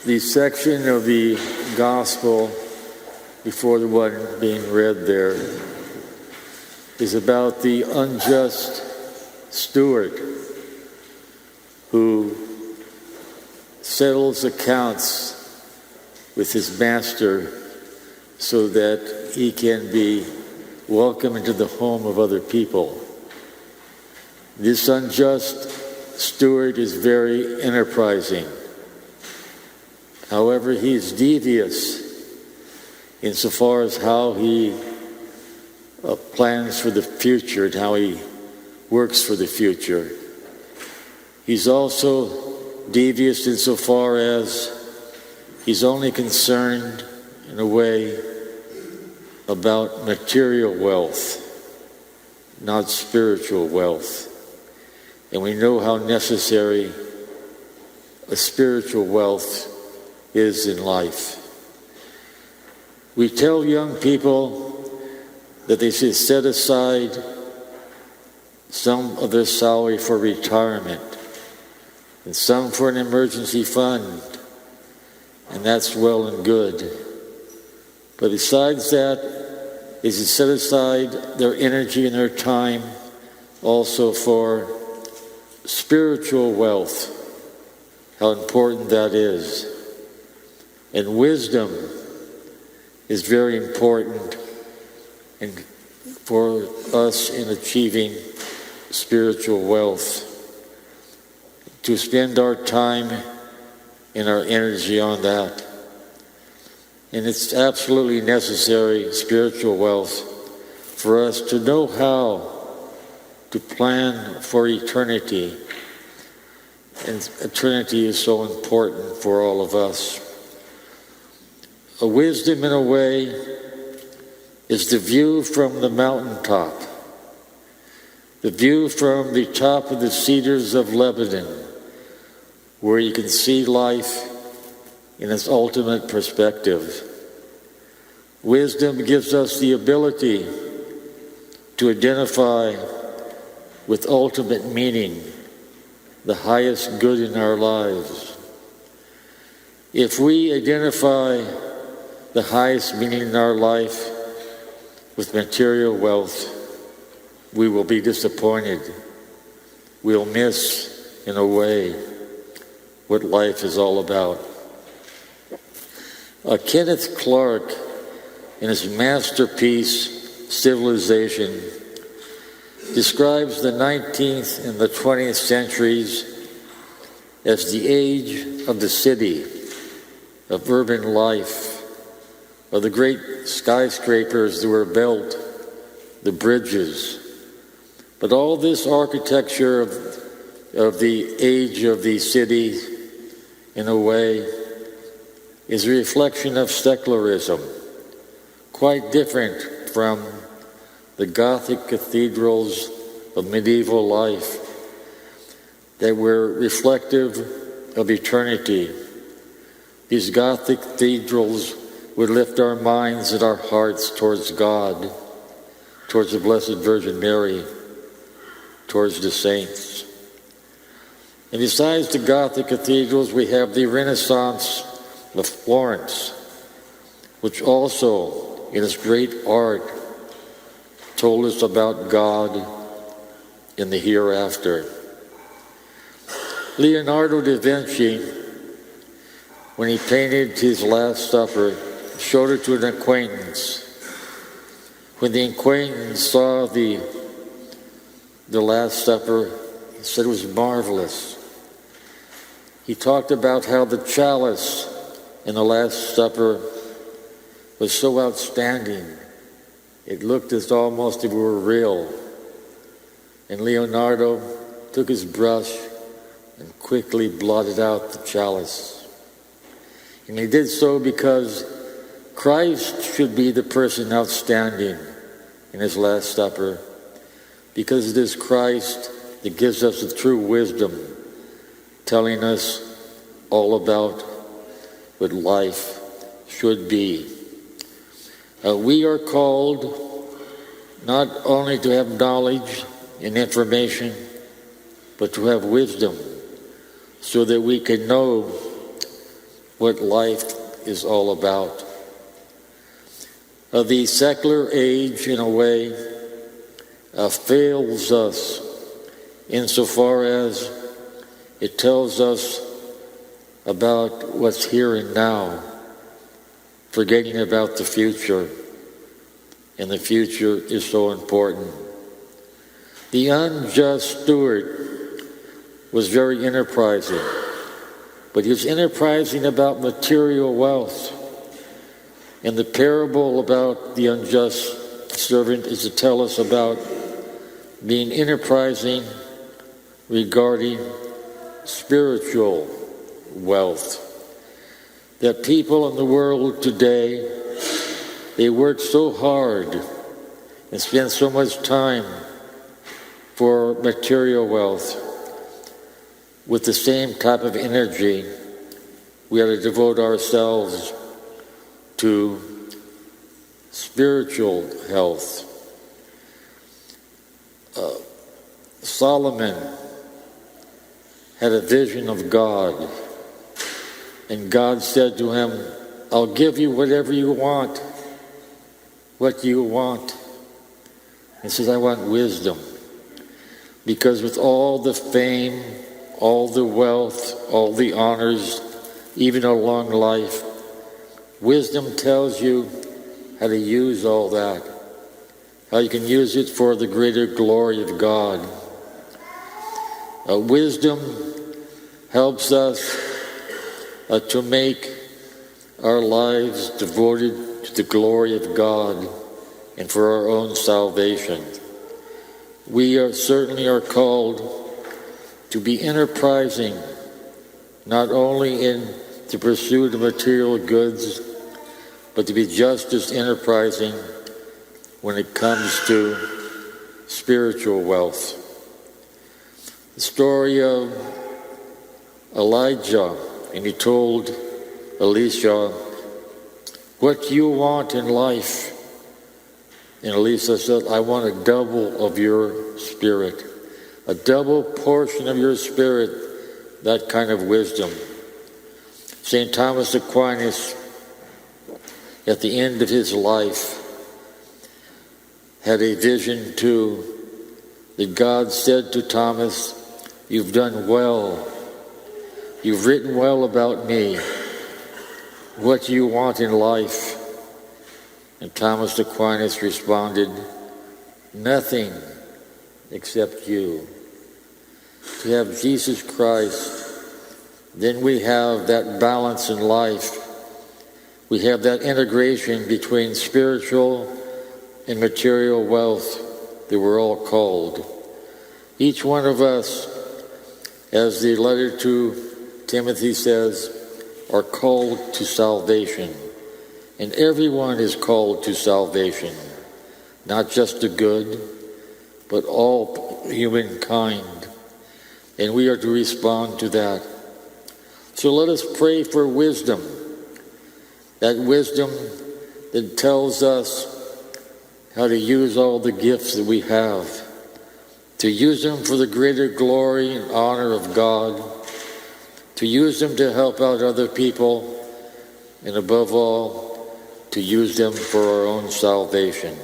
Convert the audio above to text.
The section of the gospel before the one being read there is about the unjust steward who settles accounts with his master so that he can be welcomed into the home of other people. This unjust steward is very enterprising. However, he is devious insofar as how he plans for the future and how he works for the future. He's also devious insofar as he's only concerned, in a way, about material wealth, not spiritual wealth. And we know how necessary a spiritual wealth is in life. We tell young people that they should set aside some of their salary for retirement and some for an emergency fund, and that's well and good. But besides that, they should set aside their energy and their time also for spiritual wealth, how important that is. And wisdom is very important for us in achieving spiritual wealth. To spend our time and our energy on that. And it's absolutely necessary, spiritual wealth, for us to know how to plan for eternity. And eternity is so important for all of us. A wisdom, in a way, is the view from the mountaintop, the view from the top of the cedars of Lebanon, where you can see life in its ultimate perspective. Wisdom gives us the ability to identify with ultimate meaning, the highest good in our lives. If we identify the highest meaning in our life with material wealth, we will be disappointed. We'll miss, in a way, what life is all about. Kenneth Clark, in his masterpiece, Civilization, describes the 19th and the 20th centuries as the age of the city, of urban life, of the great skyscrapers that were built, the bridges. But all this architecture of the age of the city, in a way, is a reflection of secularism, quite different from the Gothic cathedrals of medieval life that were reflective of eternity. These Gothic cathedrals would lift our minds and our hearts towards God, towards the Blessed Virgin Mary, towards the saints. And besides the Gothic cathedrals, we have the Renaissance of Florence, which also, in its great art, told us about God in the hereafter. Leonardo da Vinci, when he painted his Last Supper, showed it to an acquaintance. When the acquaintance saw the Last Supper, he said it was marvelous. He talked about how the chalice in the Last Supper was so outstanding. It looked as almost if it were real. And Leonardo took his brush and quickly blotted out the chalice. And he did so because Christ should be the person outstanding in his Last Supper, because it is Christ that gives us the true wisdom, telling us all about what life should be. We are called not only to have knowledge and information, but to have wisdom, so that we can know what life is all about. The secular age, in a way, fails us insofar as it tells us about what's here and now, forgetting about the future. And the future is so important. The unjust steward was very enterprising, but he was enterprising about material wealth. And the parable about the unjust servant is to tell us about being enterprising regarding spiritual wealth. That people in the world today, they work so hard and spend so much time for material wealth. With the same type of energy, we ought to devote ourselves to spiritual health. Solomon had a vision of God, and God said to him, I'll give you whatever you want. What do you want? He says, I want wisdom. Because with all the fame, all the wealth, all the honors, even a long life, wisdom tells you how to use all that, how you can use it for the greater glory of God. Wisdom helps us to make our lives devoted to the glory of God and for our own salvation. We certainly are called to be enterprising, not only in the pursuit of material goods, but to be just as enterprising when it comes to spiritual wealth. The story of Elijah, and he told Elisha, what do you want in life? And Elisha said, I want a double of your spirit, a double portion of your spirit, that kind of wisdom. St. Thomas Aquinas, at the end of his life, had a vision too, that God said to Thomas, you've done well. You've written well about me. What do you want in life? And Thomas Aquinas responded, nothing except you. To have Jesus Christ, then we have that balance in life. We have that integration between spiritual and material wealth that we're all called. Each one of us, as the letter to Timothy says, are called to salvation. And everyone is called to salvation, not just the good, but all humankind. And we are to respond to that. So let us pray for wisdom, that wisdom that tells us how to use all the gifts that we have, to use them for the greater glory and honor of God, to use them to help out other people, and above all, to use them for our own salvation.